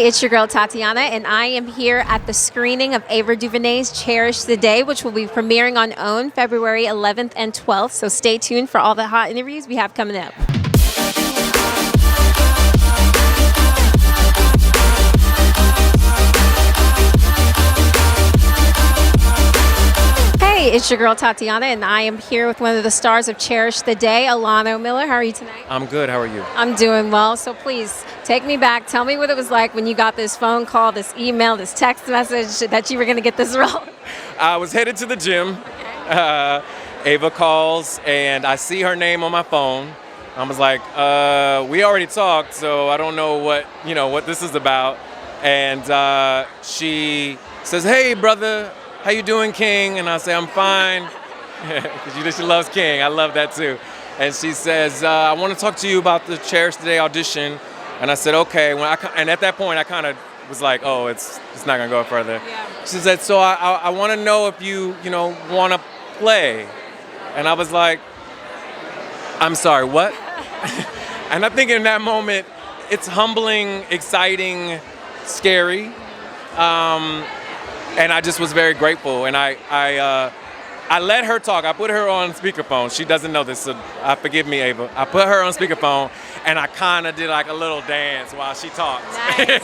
It's your girl Tatyana, and I am here at the screening of Ava DuVernay's Cherish the Day, which will be premiering on OWN February 11th and 12th. So stay tuned for all the hot interviews we have coming up. Hey, it's your girl Tatyana, and I am here with one of the stars of Cherish the Day, Alano Miller. How are you tonight? I'm good. How are you? I'm doing well. So please take me back. Tell me what it was like when you got this phone call, this email, this text message that you were going to get this role. I was headed to the gym. Okay. Ava calls, and I see her name on my phone. I was like, we already talked, so I don't know what this is about. And she says, "Hey, brother. How you doing, King?" And I say, "I'm fine." Because she loves King. I love that too. And she says, "I want to talk to you about the Cherish Today audition." And I said, "Okay." And at that point, I kind of was like, "Oh, it's not gonna go further." Yeah. She said, "So I want to know if you want to play." And I was like, "I'm sorry, what?" And I think in that moment, it's humbling, exciting, scary. And I just was very grateful, and I let her talk. I put her on speakerphone. She doesn't know this, so forgive me, Ava. I put her on speakerphone, and I kind of did like a little dance while she talked. Nice.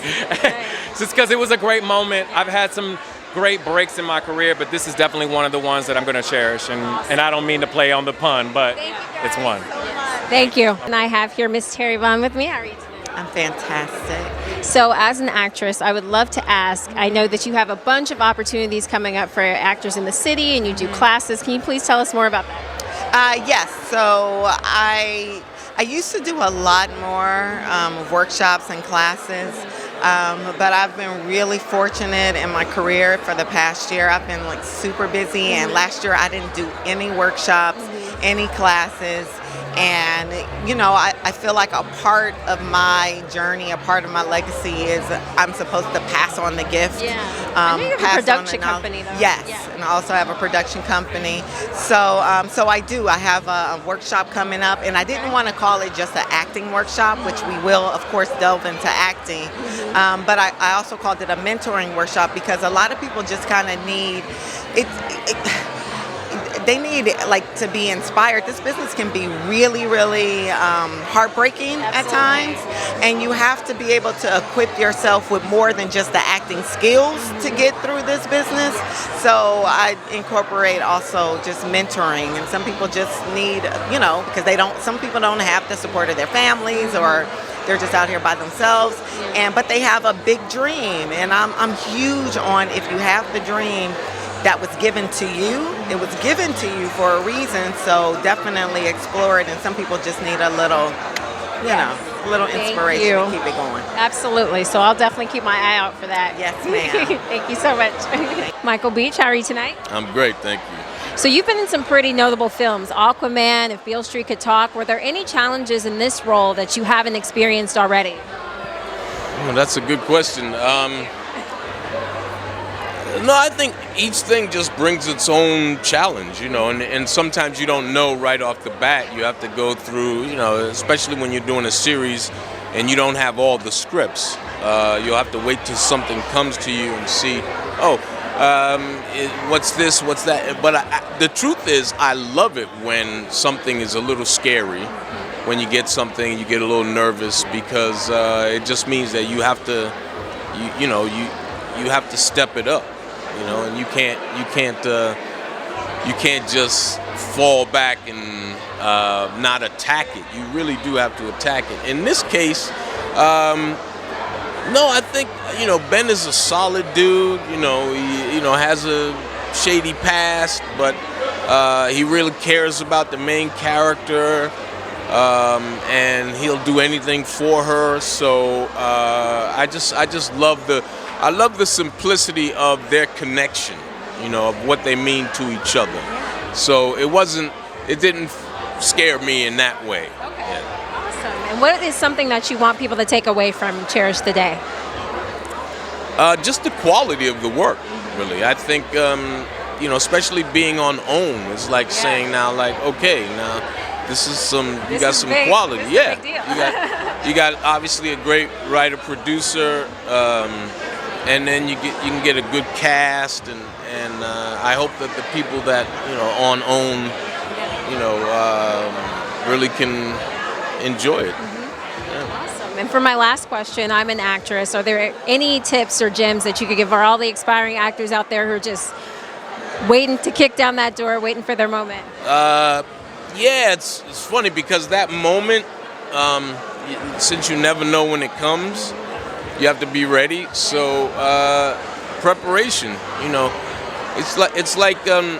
Just because it was a great moment. I've had some great breaks in my career, but this is definitely one of the ones that I'm going to cherish. And I don't mean to play on the pun, but it's one. Thank you. And I have here Miss Terri Vaughn with me. How are you tonight? I'm fantastic. So as an actress, I would love to ask, I know that you have a bunch of opportunities coming up for actors in the city, and you do classes. Can you please tell us more about that? Yes, so I used to do a lot more workshops and classes, but I've been really fortunate in my career for the past year. I've been like super busy, and last year I didn't do any workshops, any classes. And, I feel like a part of my journey, a part of my legacy is I'm supposed to pass on the gift. Yeah. I know you have a production company, though. Yes, yeah. And I also have a production company. So I do. I have a workshop coming up, and I didn't want to call it just an acting workshop, which we will, of course, delve into acting. But I also called it a mentoring workshop because a lot of people just kind of need they need to be inspired. This business can be really, really heartbreaking at times, and you have to be able to equip yourself with more than just the acting skills to get through this business. So I incorporate also just mentoring, and some people just need, because some people don't have the support of their families, or they're just out here by themselves, but they have a big dream, and I'm huge on if you have the dream that was given to you, it was given to you for a reason, so definitely explore it, and some people just need a little, inspiration to keep it going. Absolutely, so I'll definitely keep my eye out for that. Yes, ma'am. Thank you so much. Michael Beach, how are you tonight? I'm great, thank you. So you've been in some pretty notable films, Aquaman, If Beale Street Could Talk. Were there any challenges in this role that you haven't experienced already? Well, that's a good question. No, I think each thing just brings its own challenge, and sometimes you don't know right off the bat. You have to go through, especially when you're doing a series and you don't have all the scripts. You'll have to wait till something comes to you and see, what's this, what's that. But the truth is, I love it when something is a little scary. When you get something, you get a little nervous because it just means that you have to, you have to step it up. And you can't just fall back and not attack it. You really do have to attack it. In this case, no, I think Ben is a solid dude. He has a shady past, but he really cares about the main character, and he'll do anything for her. So I just love the simplicity of their connection, of what they mean to each other. So it didn't scare me in that way. Okay. Yeah. Awesome. And what is something that you want people to take away from Cherish the Day? Just the quality of the work, really. I think, especially being on OWN, it's like saying now, okay, now this is some, you This got is some big. quality. This is a Yeah, big deal. you got obviously a great writer producer, and then you can get a good cast, and I hope that the people that on OWN, really can enjoy it. Awesome. And for my last question, I'm an actress. Are there any tips or gems that you could give for all the aspiring actors out there who are just waiting to kick down that door, waiting for their moment? Yeah, it's funny because that moment, since you never know when it comes, you have to be ready. So preparation, it's like I'm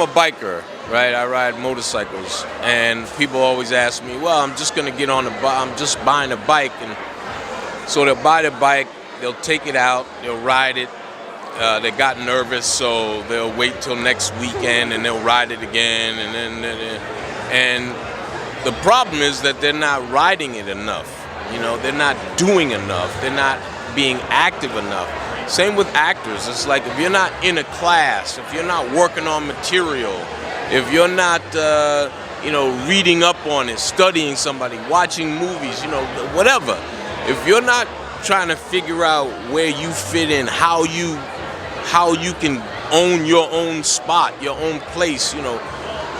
a biker, right? I ride motorcycles, and people always ask me, well, I'm just gonna get on I'm just buying a bike, and so they'll buy the bike, they'll take it out, they'll ride it. They got nervous, so they'll wait till next weekend and they'll ride it again, and the problem is that they're not riding it enough. They're not doing enough. They're not being active enough. Same with actors. It's like if you're not in a class, if you're not working on material, if you're not reading up on it, studying somebody, watching movies, whatever. If you're not trying to figure out where you fit in, how you can own your own spot, your own place,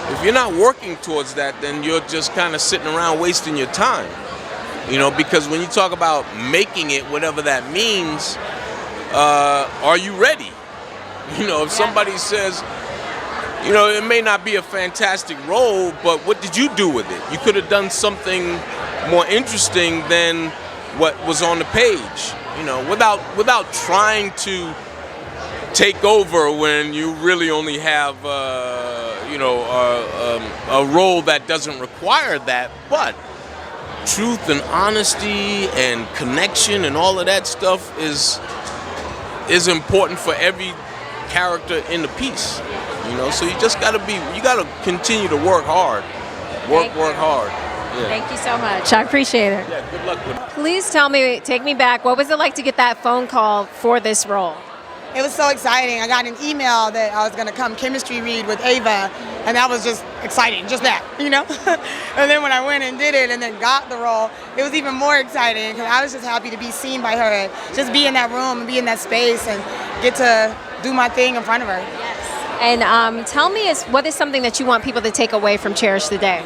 if you're not working towards that, then you're just kind of sitting around wasting your time, because when you talk about making it, whatever that means, are you ready? If somebody says, it may not be a fantastic role, but what did you do with it? You could have done something more interesting than what was on the page, without trying to take over when you really only have a role that doesn't require that. But truth and honesty and connection and all of that stuff is important for every character in the piece. So you just gotta continue to work hard. Work hard. Yeah. Thank you so much. I appreciate it. Yeah, good luck with it. Please take me back. What was it like to get that phone call for this role? It was so exciting. I got an email that I was going to come chemistry read with Ava, and that was just exciting, just that, And then when I went and did it and then got the role, it was even more exciting because I was just happy to be seen by her and just be in that room and be in that space and get to do my thing in front of her. Yes. And tell me, what is something that you want people to take away from Cherish the Day?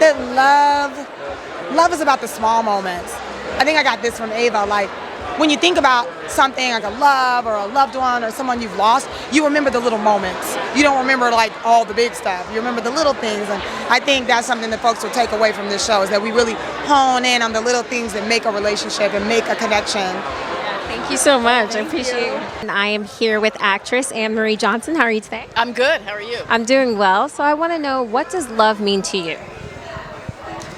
That love is about the small moments. I think I got this from Ava, like, when you think about something like a love or a loved one or someone you've lost, you remember the little moments. You don't remember like all the big stuff. You remember the little things, and I think that's something that folks will take away from this show is that we really hone in on the little things that make a relationship and make a connection. Thank you so much. I appreciate it. And I am here with actress Anne-Marie Johnson. How are you today? I'm good. How are you? I'm doing well. So I want to know, what does love mean to you?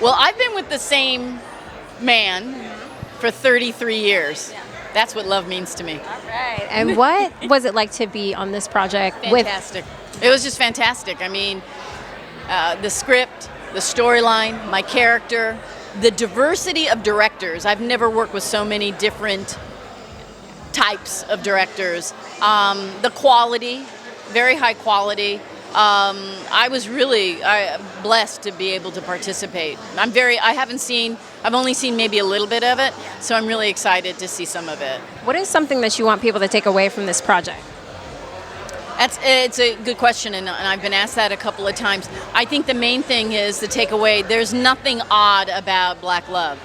Well, I've been with the same man for 33 years. Yeah. That's what love means to me. All right. And what was it like to be on this project Fantastic. It was just fantastic. I mean, the script, the storyline, my character, the diversity of directors. I've never worked with so many different types of directors. The quality, very high quality. I was really blessed to be able to participate. I've only seen maybe a little bit of it, so I'm really excited to see some of it. What is something that you want people to take away from this project? It's a good question, and I've been asked that a couple of times. I think the main thing is the takeaway, there's nothing odd about Black love.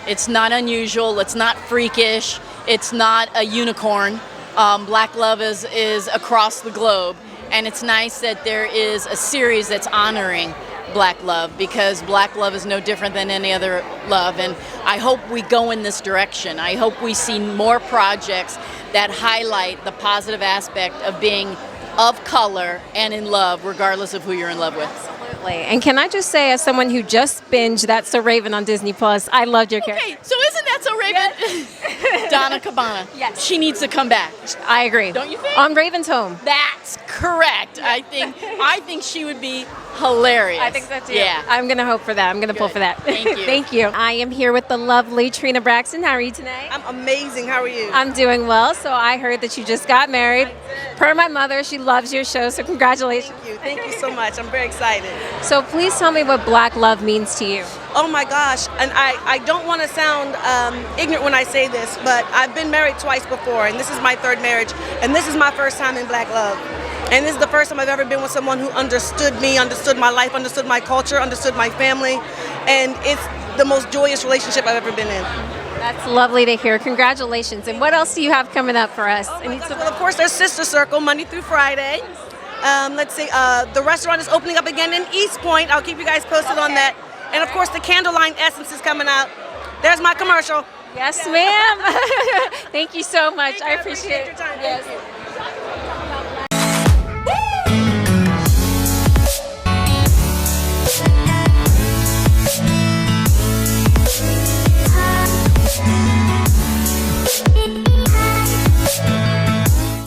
It's not unusual, it's not freakish, it's not a unicorn. Black love is across the globe. And it's nice that there is a series that's honoring Black love, because Black love is no different than any other love. And I hope we go in this direction. I hope we see more projects that highlight the positive aspect of being of color and in love, regardless of who you're in love with. Absolutely. And can I just say, as someone who just binged That's So Raven on Disney Plus, I loved your character. Okay, so isn't that so Raven? Donna Cabana. Yes. She needs to come back. I agree. Don't you think? On Raven's Home. That's correct. I think she would be hilarious. I think so too. Yeah. I'm going to hope for that. I'm going to pull for that. Thank you. Thank you. I am here with the lovely Trina Braxton. How are you tonight? I'm amazing. How are you? I'm doing well. So I heard that you just got married. Per my mother, she loves your show. So congratulations. Thank you so much. I'm very excited. So please tell me what Black love means to you. Oh my gosh. And I don't want to sound ignorant when I say this, but I've been married twice before, and this is my third marriage, and this is my first time in Black love. And this is the first time I've ever been with someone who understood me, understood my life, understood my culture, understood my family, and it's the most joyous relationship I've ever been in. That's lovely to hear. Congratulations. And what else do you have coming up for us? Well, of course, there's Sister Circle, Monday through Friday. Let's see, the restaurant is opening up again in East Point. I'll keep you guys posted on that. And of course, the Candle Line Essence is coming out. There's my commercial. Yes, ma'am. Thank you so much. I appreciate your time. Yes.